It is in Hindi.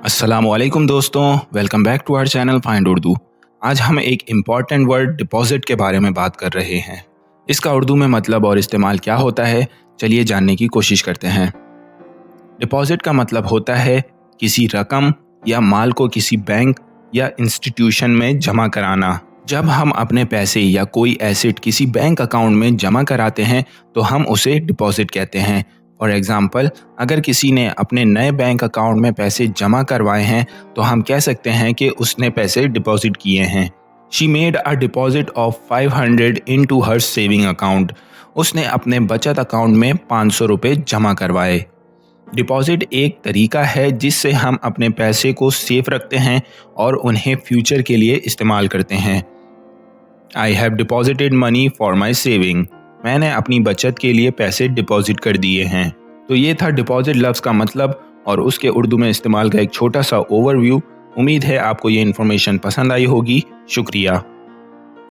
अस्सलामुअलैकुम दोस्तों, welcome back to our channel find Urdu. आज हम एक इम्पॉर्टेंट वर्ड डिपॉजिट के बारे में बात कर रहे हैं। इसका उर्दू में मतलब और इस्तेमाल क्या होता है, चलिए जानने की कोशिश करते हैं। डिपॉजिट का मतलब होता है किसी रकम या माल को किसी बैंक या इंस्टीट्यूशन में जमा कराना। जब हम अपने पैसे या कोई एसेट किसी बैंक अकाउंट में जमा कराते हैं तो हम उसे डिपॉजिट कहते हैं। फॉर एग्ज़ाम्पल, अगर किसी ने अपने नए बैंक अकाउंट में पैसे जमा करवाए हैं तो हम कह सकते हैं कि उसने पैसे डिपॉजिट किए हैं। She made a deposit of 500 into her saving account. उसने अपने बचत अकाउंट में 500 रुपये जमा करवाए। डिपॉजिट एक तरीका है जिससे हम अपने पैसे को सेफ रखते हैं और उन्हें फ्यूचर के लिए इस्तेमाल करते हैं। I have deposited money for my saving. मैंने अपनी बचत के लिए पैसे डिपॉजिट कर दिए हैं। तो ये था डिपॉजिट लफ्ज़ का मतलब और उसके उर्दू में इस्तेमाल का एक छोटा सा ओवरव्यू। उम्मीद है आपको ये इन्फॉर्मेशन पसंद आई होगी। शुक्रिया।